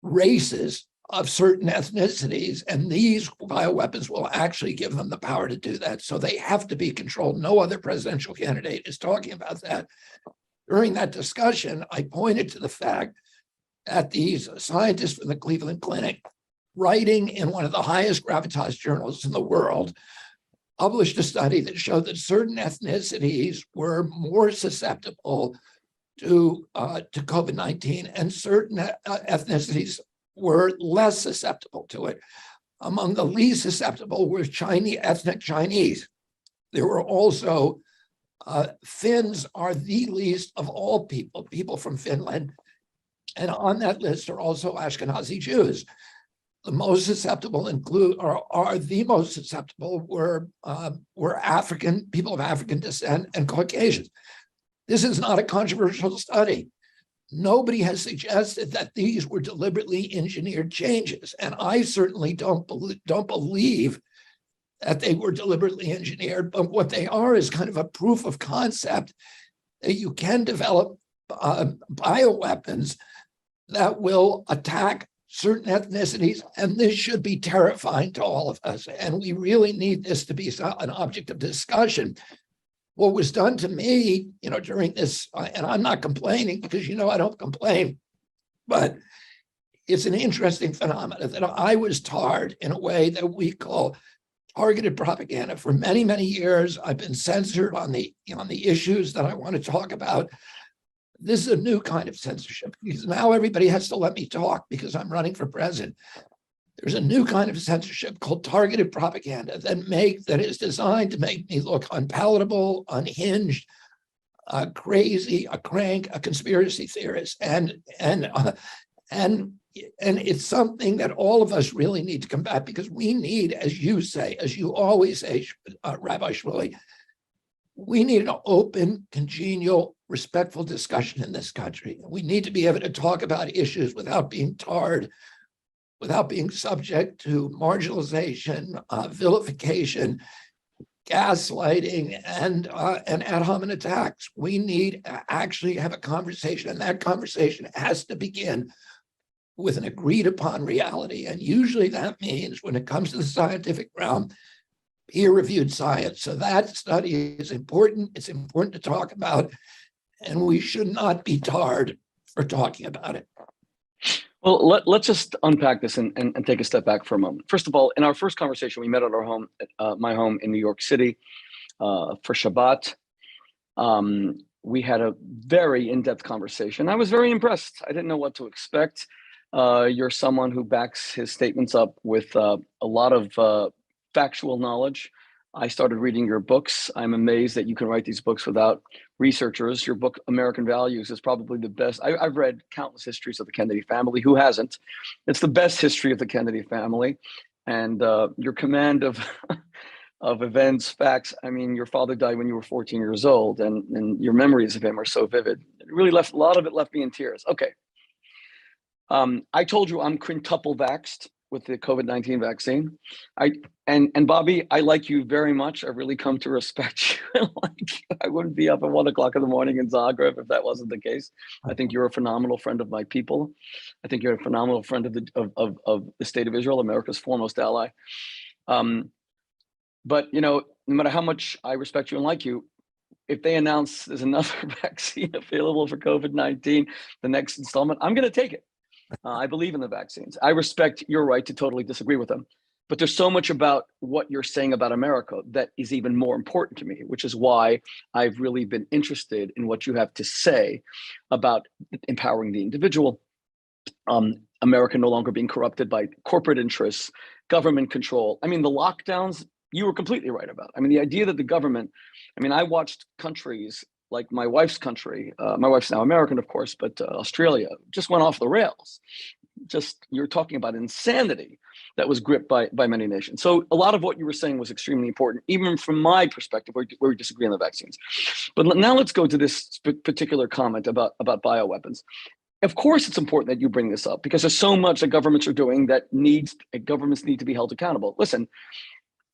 races of certain ethnicities, and these bioweapons will actually give them the power to do that. So they have to be controlled. No other presidential candidate is talking about that. During that discussion, I pointed to the fact that these scientists from the Cleveland Clinic, writing in one of the highest gravitas journals in the world, published a study that showed that certain ethnicities were more susceptible to COVID-19, and certain ethnicities were less susceptible to it. Among the least susceptible were ethnic Chinese. There were also Finns are the least of all people from Finland. And on that list are also Ashkenazi Jews. The most susceptible are the most susceptible were African, people of African descent and Caucasians. This is not a controversial study. Nobody has suggested that these were deliberately engineered changes. And I certainly don't believe that they were deliberately engineered, but what they are is kind of a proof of concept that you can develop bioweapons that will attack certain ethnicities, and this should be terrifying to all of us. And we really need this to be an object of discussion. What was done to me, during this, and I'm not complaining because I don't complain, but it's an interesting phenomenon that I was tarred in a way that we call targeted propaganda. For many, many years, I've been censored on the issues that I want to talk about. This is a new kind of censorship because now everybody has to let me talk because I'm running for president. There's a new kind of censorship called targeted propaganda that is designed to make me look unpalatable, unhinged, crazy, a crank, a conspiracy theorist. And And it's something that all of us really need to combat, because we need, as you say, as you always say, Rabbi Shmuley, we need an open, congenial, respectful discussion in this country. We need to be able to talk about issues without being tarred, without being subject to marginalization, vilification, gaslighting, and ad hominem attacks. We need to actually have a conversation, and that conversation has to begin with an agreed upon reality. And usually that means, when it comes to the scientific realm, peer-reviewed science. So that study is important. It's important to talk about, and we should not be tarred for talking about it.
Well, let's just unpack this and take a step back for a moment. First of all, in our first conversation, we met at our home, my home in New York City, for Shabbat. We had a very in-depth conversation. I was very impressed. I didn't know what to expect. You're someone who backs his statements up with a lot of factual knowledge. I started reading your books. I'm amazed that you can write these books without researchers. Your book, American Values, is probably the best. I've read countless histories of the Kennedy family. Who hasn't? It's the best history of the Kennedy family. And your command of of events, facts. I mean, your father died when you were 14 years old, and your memories of him are so vivid. It really left, a lot of it left me in tears. Okay. I told you I'm quintuple vaxxed with the COVID-19 vaccine. And Bobby, I like you very much. I've really come to respect you. I wouldn't be up at 1 o'clock in the morning in Zagreb if that wasn't the case. I think you're a phenomenal friend of my people. I think you're a phenomenal friend of the state of Israel, America's foremost ally. But no matter how much I respect you and like you, if they announce there's another vaccine available for COVID-19, the next installment, I'm going to take it. I believe in the vaccines. I respect your right to totally disagree with them. But there's so much about what you're saying about America that is even more important to me, which is why I've really been interested in what you have to say about empowering the individual, America no longer being corrupted by corporate interests, government control. I mean, the lockdowns, you were completely right about. I mean, the idea that the government, I watched countries like my wife's country, my wife's now American, of course, but Australia just went off the rails. Just, you're talking about insanity that was gripped by many nations. So a lot of what you were saying was extremely important, even from my perspective, where we disagree on the vaccines. But now let's go to this particular comment about bioweapons. Of course, it's important that you bring this up, because there's so much that governments are doing that governments need to be held accountable. Listen,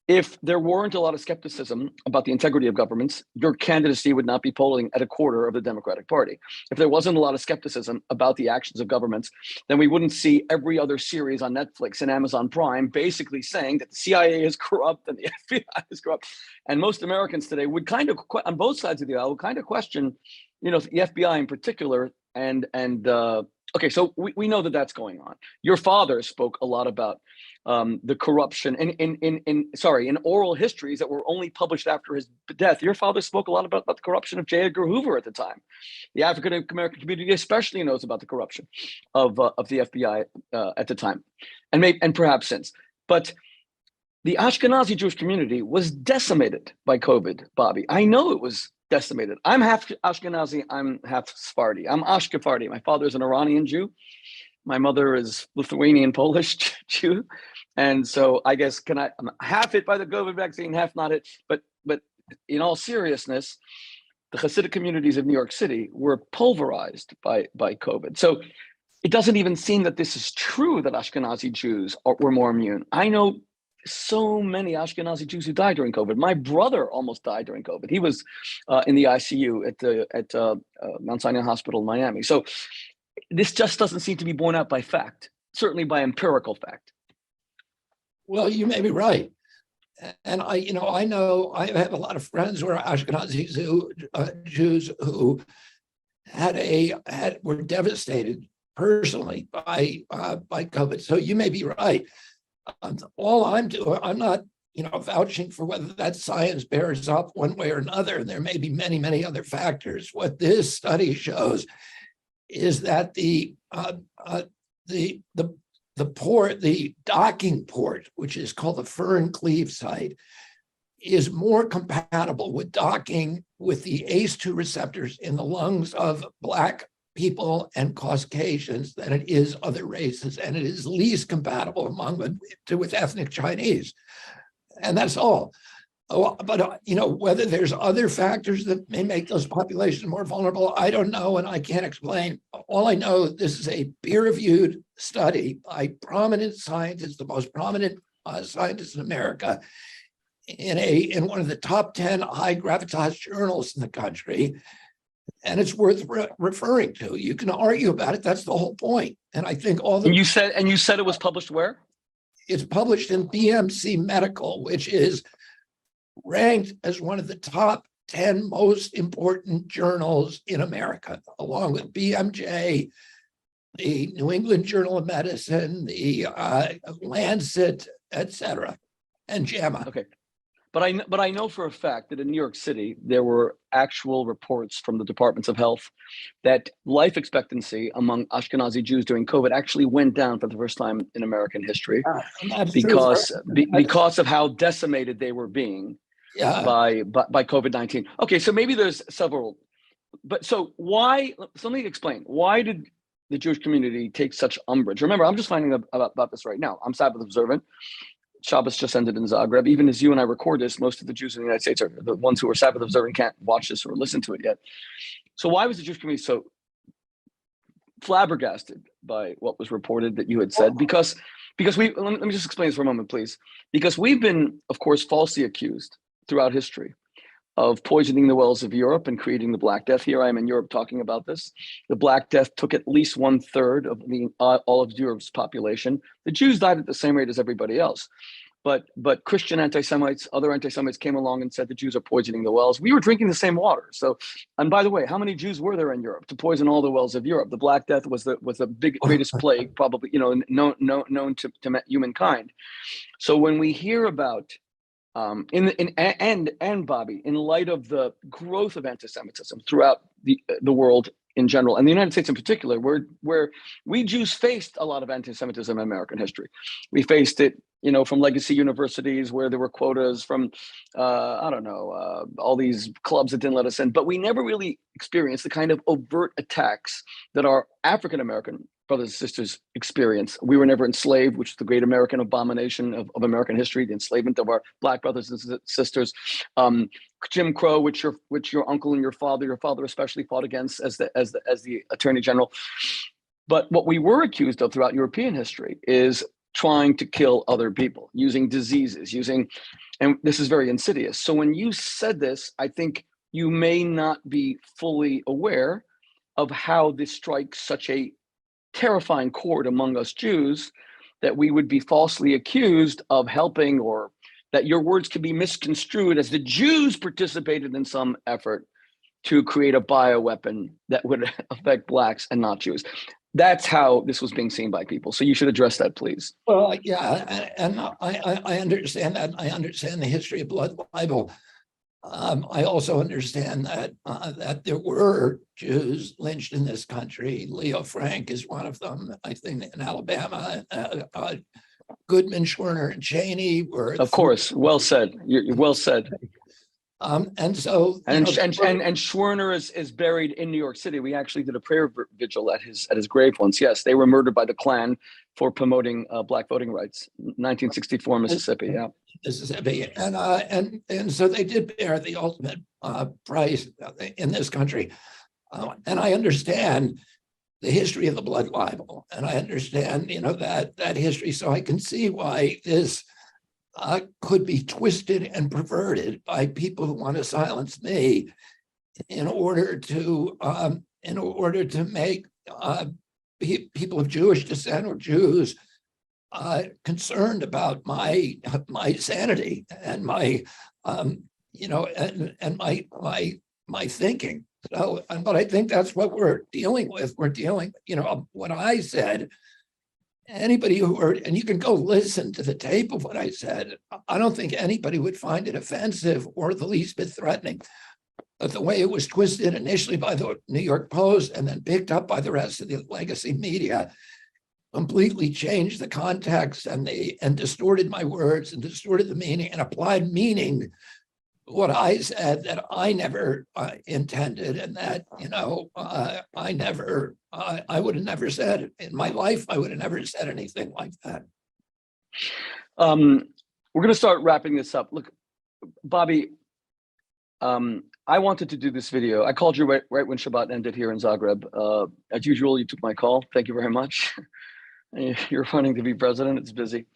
if there weren't a lot of skepticism about the integrity of governments, your candidacy would not be polling at a quarter of the Democratic Party. If there wasn't a lot of skepticism about the actions of governments, then we wouldn't see every other series on Netflix and Amazon Prime basically saying that the CIA is corrupt and the FBI is corrupt. And most Americans today would kind of, on both sides of the aisle, would kind of question, the FBI in particular. Okay, so we know that that's going on. Your father spoke a lot about the corruption in oral histories that were only published after his death. Your father spoke a lot about the corruption of J. Edgar Hoover at the time. The African American community especially knows about the corruption of the FBI at the time, and perhaps since. But the Ashkenazi Jewish community was decimated by COVID, Bobby. I know it was decimated. I'm half Ashkenazi, I'm half Sephardi. I'm Ashkefardi. My father is an Iranian Jew. My mother is Lithuanian Polish Jew. And so I guess I'm half hit by the COVID vaccine, half not hit. But in all seriousness, the Hasidic communities of New York City were pulverized by COVID. So it doesn't even seem that this is true, that Ashkenazi Jews were more immune. I know so many Ashkenazi Jews who died during COVID. My brother almost died during COVID. He was in the ICU at Mount Sinai Hospital in Miami. So this just doesn't seem to be borne out by fact, certainly by empirical fact.
Well, you may be right. And I have a lot of friends who are Ashkenazi Jews who were devastated personally by COVID. So you may be right. All I'm doing, I'm not, vouching for whether that science bears up one way or another. And there may be many, many other factors. What this study shows is that the docking port, which is called the Fern Cleave site, is more compatible with docking with the ACE2 receptors in the lungs of Black people and Caucasians than it is other races, and it is least compatible among them with ethnic Chinese. And that's all. But whether there's other factors that may make those populations more vulnerable, I don't know, and I can't explain. All I know, this is a peer-reviewed study by prominent scientists, the most prominent scientists in America, in one of the top 10 high gravitas journals in the country, and it's worth referring to. You can argue about it. That's the whole point. And I think all the—
And you said it was published where?
It's published in BMC Medical, which is ranked as one of the top 10 most important journals in America, along with BMJ, the New England Journal of Medicine, the Lancet, etc., and JAMA.
Okay. But I know for a fact that in New York City, there were actual reports from the departments of health that life expectancy among Ashkenazi Jews during COVID actually went down for the first time in American history because of how decimated they were being by COVID-19. Okay, so maybe there's several, but so let me explain. Why did the Jewish community take such umbrage? Remember, I'm just finding out about this right now. I'm Sabbath observant. Shabbos just ended in Zagreb. Even as you and I record this, most of the Jews in the United States are the ones who are Sabbath observant can't watch this or listen to it yet. So why was the Jewish community so flabbergasted by what was reported that you had said? Because let me just explain this for a moment, please. Because we've been, of course, falsely accused throughout history of poisoning the wells of Europe and creating the Black Death. Here I am in Europe talking about this. The Black Death took at least 1/3 of all of Europe's population. The Jews died at the same rate as everybody else. But Christian anti-Semites, other anti-Semites came along and said the Jews are poisoning the wells. We were drinking the same water. So, and by the way, how many Jews were there in Europe to poison all the wells of Europe? The Black Death was the greatest plague, probably, known to humankind. So when we hear about Bobby, in light of the growth of anti-Semitism throughout the world in general, and the United States in particular, where we Jews faced a lot of anti-Semitism in American history. We faced it, from legacy universities where there were quotas from, all these clubs that didn't let us in, but we never really experienced the kind of overt attacks that our African-American brothers and sisters experience. We were never enslaved, which is the great American abomination of American history, the enslavement of our Black brothers and sisters. Jim Crow, which your uncle and your father especially fought against as the Attorney General. But what we were accused of throughout European history is trying to kill other people, using diseases, and this is very insidious. So when you said this, I think you may not be fully aware of how this strikes such a terrifying chord among us Jews, that we would be falsely accused of helping, or that your words could be misconstrued as the Jews participated in some effort to create a bioweapon that would affect Blacks and not Jews. That's how this was being seen by people. So you should address that, please.
Well, yeah, and I understand that. I understand the history of blood libel. I also understand that there were Jews lynched in this country. Leo Frank is one of them, I think, in Alabama. Goodman, Schwerner, and Cheney were.
Of course, well said. You're well said.
And
Schwerner is buried in New York City. We actually did a prayer vigil at his grave once. Yes, they were murdered by the Klan for promoting Black voting rights, 1964, Mississippi. Yeah,
Mississippi, and so they did bear the ultimate price in this country. And I understand the history of the blood libel, and I understand that history. So I can see why this could be twisted and perverted by people who want to silence me in order to make people of Jewish descent or Jews concerned about my sanity and my my thinking. So, but I think that's what we're dealing with. We're dealing, what I said. Anybody who heard, and you can go listen to the tape of what I said, I don't think anybody would find it offensive or the least bit threatening. But the way it was twisted initially by the New York Post and then picked up by the rest of the legacy media completely changed the context and distorted my words and distorted the meaning and applied meaning what I said that I never intended, and that, I would have never said in my life, I would have never said anything like that.
We're going to start wrapping this up. Look, Bobby, I wanted to do this video. I called you right when Shabbat ended here in Zagreb. As usual, you took my call. Thank you very much. You're running to be president. It's busy.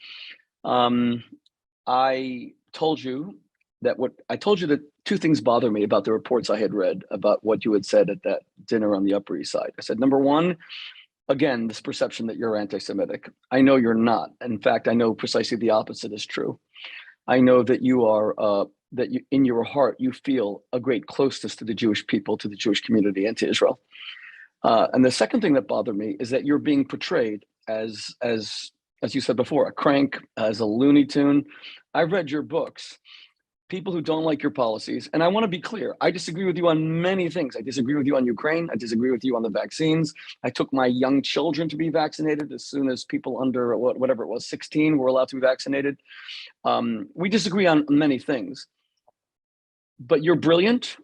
I told you that two things bother me about the reports I had read about what you had said at that dinner on the Upper East Side. I said, number one, again, this perception that you're anti-Semitic. I know you're not. In fact, I know precisely the opposite is true. I know that you are, that you, in your heart, you feel a great closeness to the Jewish people, to the Jewish community, and to Israel. And the second thing that bothered me is that you're being portrayed as you said before, a crank, as a Looney Tune. I've read your books. People who don't like your policies, and I want to be clear, I disagree with you on many things. I disagree with you on Ukraine. I disagree with you on the vaccines. I took my young children to be vaccinated as soon as people under whatever it was, 16 were allowed to be vaccinated. We disagree on many things, but you're brilliant.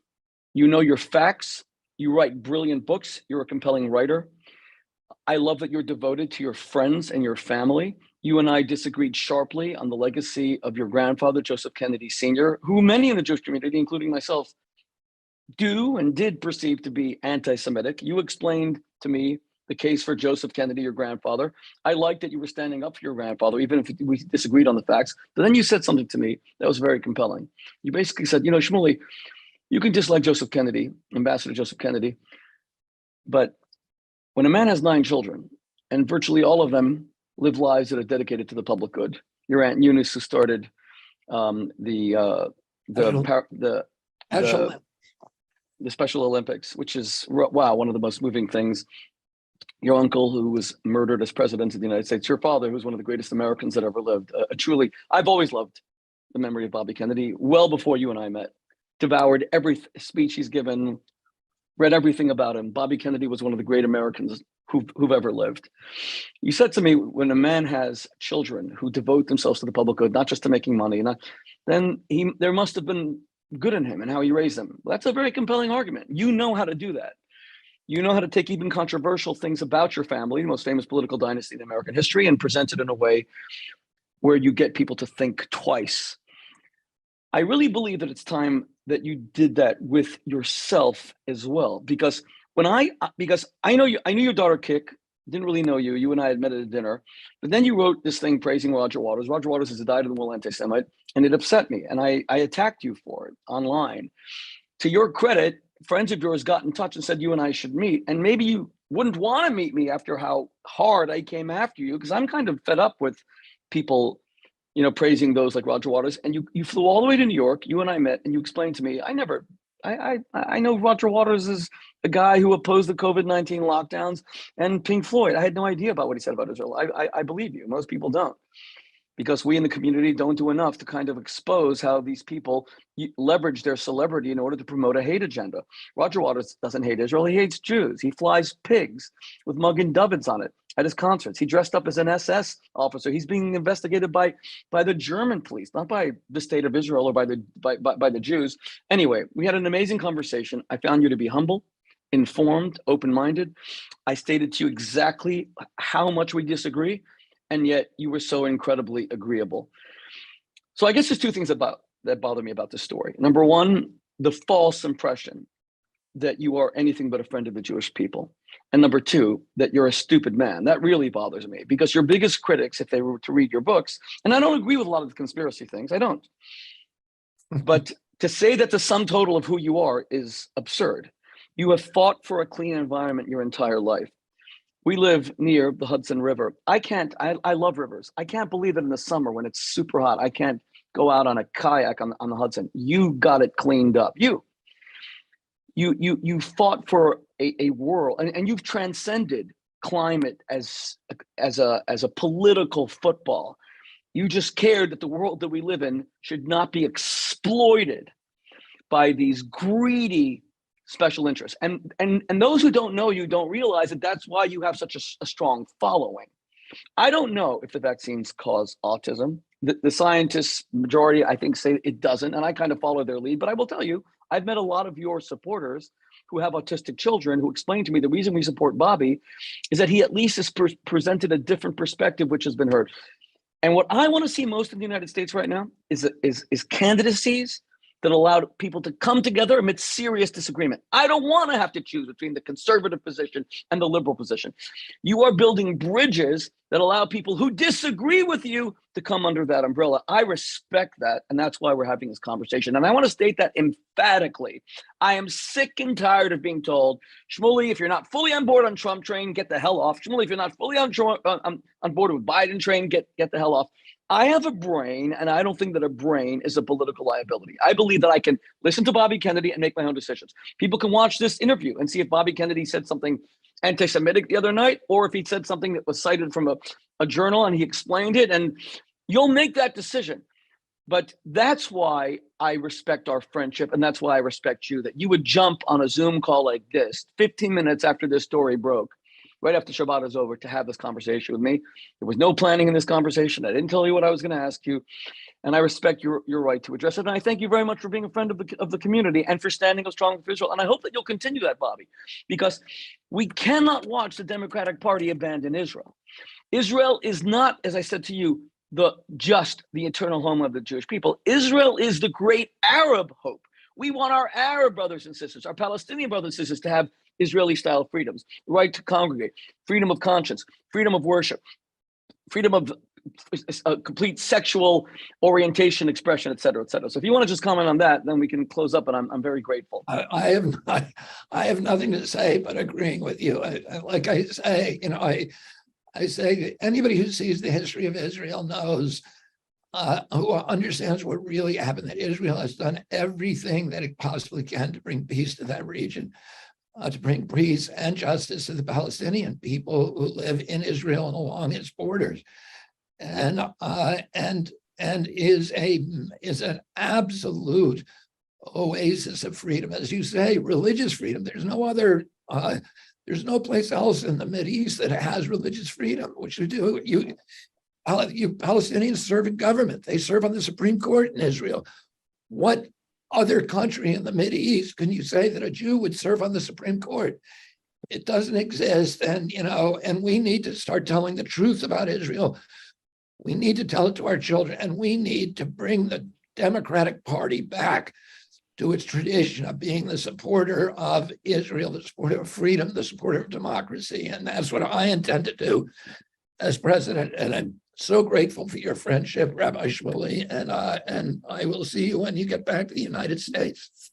You know your facts. You write brilliant books. You're a compelling writer. I love that you're devoted to your friends and your family. You and I disagreed sharply on the legacy of your grandfather, Joseph Kennedy Sr., who many in the Jewish community, including myself, do and did perceive to be anti-Semitic. You explained to me the case for Joseph Kennedy, your grandfather. I liked that you were standing up for your grandfather, even if we disagreed on the facts. But then you said something to me that was very compelling. You basically said, Shmuley, you can dislike Joseph Kennedy, Ambassador Joseph Kennedy, but when a man has 9 children and virtually all of them live lives that are dedicated to the public good, your Aunt Eunice, who started the Special Olympics, which is, wow, one of the most moving things. Your uncle, who was murdered as president of the United States, your father, who's one of the greatest Americans that ever lived. Truly, I've always loved the memory of Bobby Kennedy, well before you and I met. Devoured every speech he's given, read everything about him. Bobby Kennedy was one of the great Americans who've ever lived. You said to me, when a man has children who devote themselves to the public good, not just to making money, then there must have been good in him and how he raised them. Well, that's a very compelling argument. You know how to do that. You know how to take even controversial things about your family, the most famous political dynasty in American history, and present it in a way where you get people to think twice. I really believe that it's time that you did that with yourself as well, because I knew your daughter Kik, didn't really know you. You and I had met at a dinner, but then you wrote this thing praising Roger Waters. Roger Waters is a dyed-in-the-wool anti-Semite, and it upset me, and I attacked you for it online. To your credit, friends of yours got in touch and said you and I should meet, and maybe you wouldn't want to meet me after how hard I came after you, because I'm kind of fed up with people praising those like Roger Waters. And you flew all the way to New York. You and I met, and you explained to me, I know Roger Waters is a guy who opposed the COVID-19 lockdowns and Pink Floyd. I had no idea about what he said about Israel. I believe you. Most people don't, because we in the community don't do enough to kind of expose how these people leverage their celebrity in order to promote a hate agenda. Roger Waters doesn't hate Israel. He hates Jews. He flies pigs with Magen Davids on it at his concerts. He dressed up as an SS officer. He's being investigated by the German police, not by the state of Israel or by the Jews. Anyway, we had an amazing conversation. I found you to be humble, informed, open-minded. I stated to you exactly how much we disagree, and yet you were so incredibly agreeable. So I guess there's 2 things that bother me about this story. Number one, the false impression that you are anything but a friend of the Jewish people. And number 2, that you're a stupid man. That really bothers me, because your biggest critics, if they were to read your books, and I don't agree with a lot of the conspiracy things, I don't. But to say that the sum total of who you are is absurd. You have fought for a clean environment your entire life. We live near the Hudson River. I love rivers. I can't believe that in the summer when it's super hot, I can't go out on a kayak on the Hudson. You got it cleaned up. You fought for a world, and you've transcended climate as a political football. You just cared that the world that we live in should not be exploited by these greedy special interests. And those who don't know you don't realize that that's why you have such a strong following. I don't know if the vaccines cause autism. the scientists, majority, I think, say it doesn't, and I kind of follow their lead. But I will tell you, I've met a lot of your supporters who have autistic children who explain to me the reason we support Bobby is that he at least has presented a different perspective, which has been heard. And what I want to see most in the United States right now is candidacies that allow people to come together amidst serious disagreement. I don't want to have to choose between the conservative position and the liberal position. You are building bridges that allow people who disagree with you to come under that umbrella. I respect that, and that's why we're having this conversation. And I want to state that emphatically. I am sick and tired of being told, Shmuley, if you're not fully on board on Trump train, get the hell off. Shmuley, if you're not fully on board with Biden train, get the hell off. I have a brain, and I don't think that a brain is a political liability. I believe that I can listen to Bobby Kennedy and make my own decisions. People can watch this interview and see if Bobby Kennedy said something anti-Semitic the other night, or if he said something that was cited from a journal and he explained it, and you'll make that decision. But that's why I respect our friendship, and that's why I respect you, that you would jump on a Zoom call like this 15 minutes after this story broke, right after Shabbat is over, to have this conversation with me. There was no planning in this conversation. I didn't tell you what I was going to ask you. And I respect your right to address it. And I thank you very much for being a friend of the community and for standing up strong for Israel. And I hope that you'll continue that, Bobby, because we cannot watch the Democratic Party abandon Israel. Israel is not, as I said to you, just the eternal home of the Jewish people. Israel is the great Arab hope. We want our Arab brothers and sisters, our Palestinian brothers and sisters to have Israeli-style freedoms, right to congregate, freedom of conscience, freedom of worship, freedom of complete sexual orientation, expression, et cetera, et cetera. So if you want to just comment on that, then we can close up, and I'm very grateful.
I have nothing to say but agreeing with you. Like I say, I say anybody who sees the history of Israel knows, who understands what really happened, that Israel has done everything that it possibly can to bring peace to that region. To bring peace and justice to the Palestinian people who live in Israel and along its borders, and is an absolute oasis of freedom, as you say, religious freedom. There's no place else in the Mideast that has religious freedom. Which you do. You Palestinians serve in government. They serve on the Supreme Court in Israel. What other country in the Mideast can you say that a Jew would serve on the Supreme Court? It doesn't exist. And we need to start telling the truth about Israel. We need to tell it to our children, and we need to bring the Democratic Party back to its tradition of being the supporter of Israel, the supporter of freedom, the supporter of democracy. And that's what I intend to do as president. And I'm so grateful for your friendship, Rabbi Shmuley, and I will see you when you get back to the United States.